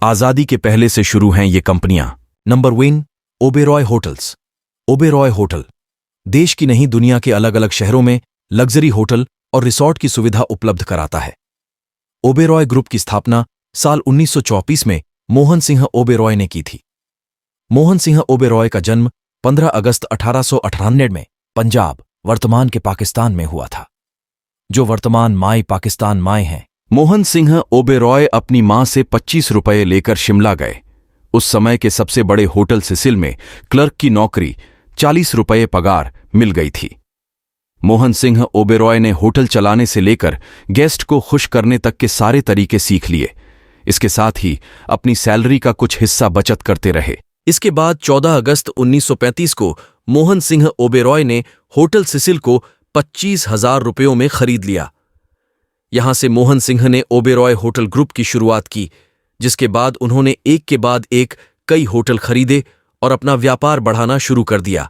आजादी के पहले से शुरू हैं ये कंपनियां। Number 1, Oberoi hotels. Oberoi hotel देश की नहीं दुनिया के अलग अलग शहरों में लग्जरी होटल और रिसॉर्ट की सुविधा उपलब्ध कराता है। ओबेरॉय ग्रुप की स्थापना साल 1934 में मोहन सिंह ओबेरॉय ने की थी। मोहन सिंह ओबेरॉय का जन्म 15 अगस्त 1898 में पंजाब, वर्तमान के पाकिस्तान में हुआ था, जो वर्तमान माई पाकिस्तान माई हैं। मोहन सिंह ओबेरॉय अपनी मां से 25 रुपये लेकर शिमला गए। उस समय के सबसे बड़े होटल सिसिल में क्लर्क की नौकरी 40 रुपये पगार मिल गई थी। मोहन सिंह ओबेरॉय ने होटल चलाने से लेकर गेस्ट को खुश करने तक के सारे तरीके सीख लिए। इसके साथ ही अपनी सैलरी का कुछ हिस्सा बचत करते रहे। इसके बाद 14 अगस्त 1935 को मोहन सिंह ओबेरॉय ने होटल सिसिल को 25,000 रुपयों में खरीद लिया। यहां से मोहन सिंह ने ओबेरॉय होटल ग्रुप की शुरुआत की, जिसके बाद उन्होंने एक के बाद एक कई होटल खरीदे और अपना व्यापार बढ़ाना शुरू कर दिया।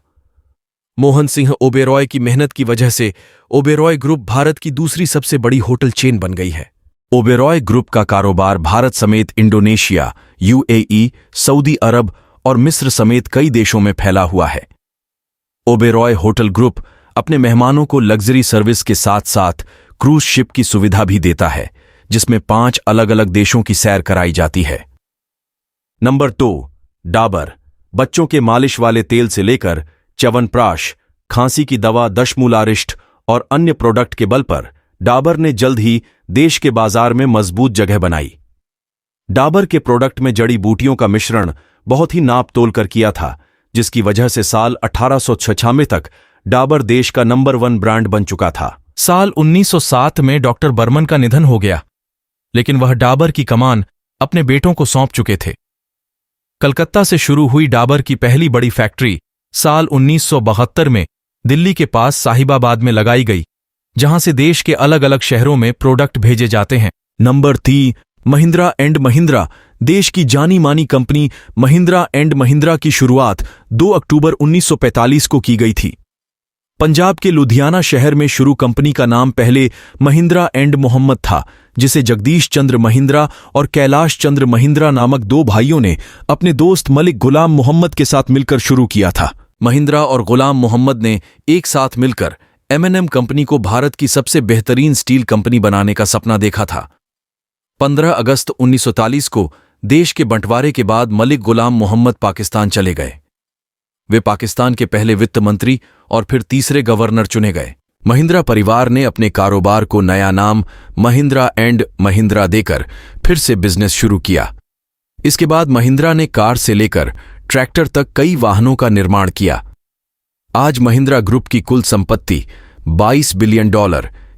मोहन सिंह ओबेरॉय की मेहनत की वजह से ओबेरॉय ग्रुप भारत की दूसरी सबसे बड़ी होटल चेन बन गई है। ओबेरॉय ग्रुप का कारोबार भारत समेत इंडोनेशिया, यूएई, सऊदी अरब और मिस्र समेत कई देशों में फैला हुआ है। ओबेरॉय होटल ग्रुप अपने मेहमानों को लग्जरी सर्विस के साथ साथ क्रूज शिप की सुविधा भी देता है, जिसमें 5 अलग अलग देशों की सैर कराई जाती है। नंबर 2, डाबर। बच्चों के मालिश वाले तेल से लेकर च्यवनप्राश, खांसी की दवा दशमूलारिष्ट और अन्य प्रोडक्ट के बल पर डाबर ने जल्द ही देश के बाजार में मजबूत जगह बनाई। डाबर के प्रोडक्ट में जड़ी बूटियों का मिश्रण बहुत ही नाप तोल कर किया था, जिसकी वजह से साल 1896 तक डाबर देश का नंबर 1 ब्रांड बन चुका था। साल 1907 में डॉक्टर बर्मन का निधन हो गया, लेकिन वह डाबर की कमान अपने बेटों को सौंप चुके थे। कलकत्ता से शुरू हुई डाबर की पहली बड़ी फैक्ट्री साल 1972 में दिल्ली के पास साहिबाबाद में लगाई गई, जहां से देश के अलग अलग शहरों में प्रोडक्ट भेजे जाते हैं। Number 3, Mahindra and Mahindra. देश की जानी मानी कंपनी महिंद्रा एंड महिंद्रा की शुरुआत 2 अक्टूबर 1945 को की गई थी। पंजाब के लुधियाना शहर में शुरू कंपनी का नाम पहले महिंद्रा एंड मोहम्मद था, जिसे जगदीश चंद्र महिंद्रा और कैलाश चंद्र महिंद्रा नामक 2 भाइयों ने अपने दोस्त मलिक गुलाम मोहम्मद के साथ मिलकर शुरू किया था। महिंद्रा और गुलाम मोहम्मद ने एक साथ मिलकर M&M कंपनी को भारत की सबसे बेहतरीन स्टील कंपनी बनाने का सपना देखा था। 15 अगस्त 1940 को देश के बंटवारे के बाद मलिक गुलाम मोहम्मद पाकिस्तान चले गए। वे पाकिस्तान के पहले वित्त मंत्री और फिर तीसरे गवर्नर चुने गए। महिंद्रा परिवार ने अपने कारोबार को नया नाम महिंद्रा एंड महिंद्रा देकर फिर से बिजनेस शुरू किया। इसके बाद महिंद्रा ने कार से लेकर ट्रैक्टर तक कई वाहनों का निर्माण किया। आज महिंद्रा ग्रुप की कुल संपत्ति $22 बिलियन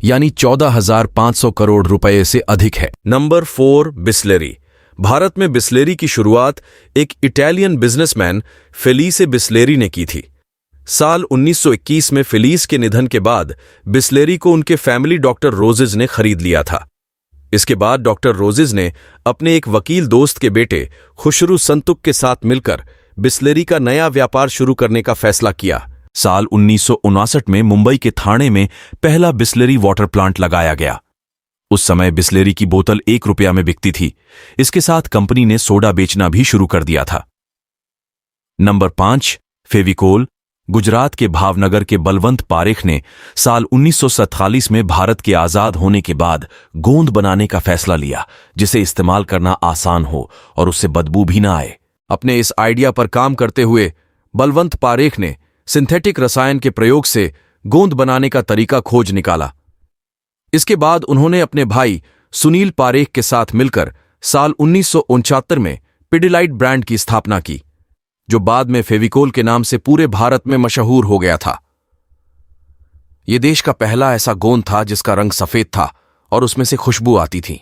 यानी 14,500 करोड़ रुपए से अधिक है। Number 4, Bisleri. भारत में बिस्लेरी की शुरुआत एक इटालियन बिजनेसमैन फेलिसे बिस्लेरी ने की थी। साल 1921 में फेलिस के निधन के बाद बिस्लेरी को उनके फैमिली डॉक्टर रोजेज ने खरीद लिया था। इसके बाद डॉक्टर रोजेज ने अपने एक वकील दोस्त के बेटे खुशरू संतुक के साथ मिलकर बिस्लेरी का नया व्यापार शुरू करने का फैसला किया। साल 1959 में मुंबई के थाने में पहला बिस्लेरी वाटर प्लांट लगाया गया। उस समय बिस्लेरी की बोतल 1 रुपया में बिकती थी। इसके साथ कंपनी ने सोडा बेचना भी शुरू कर दिया था। नंबर 5, फेविकोल। गुजरात के भावनगर के बलवंत पारेख ने साल 1947 में भारत के आजाद होने के बाद गोंद बनाने का फैसला लिया, जिसे इस्तेमाल करना आसान हो और उससे बदबू भी ना आए। अपने इस आइडिया पर काम करते हुए बलवंत पारेख ने सिंथेटिक रसायन के प्रयोग से गोंद बनाने का तरीका खोज निकाला। इसके बाद उन्होंने अपने भाई सुनील पारेख के साथ मिलकर साल 1969 में पिडिलाइट ब्रांड की स्थापना की, जो बाद में फेविकोल के नाम से पूरे भारत में मशहूर हो गया था। यह देश का पहला ऐसा गोंद था जिसका रंग सफेद था और उसमें से खुशबू आती थी।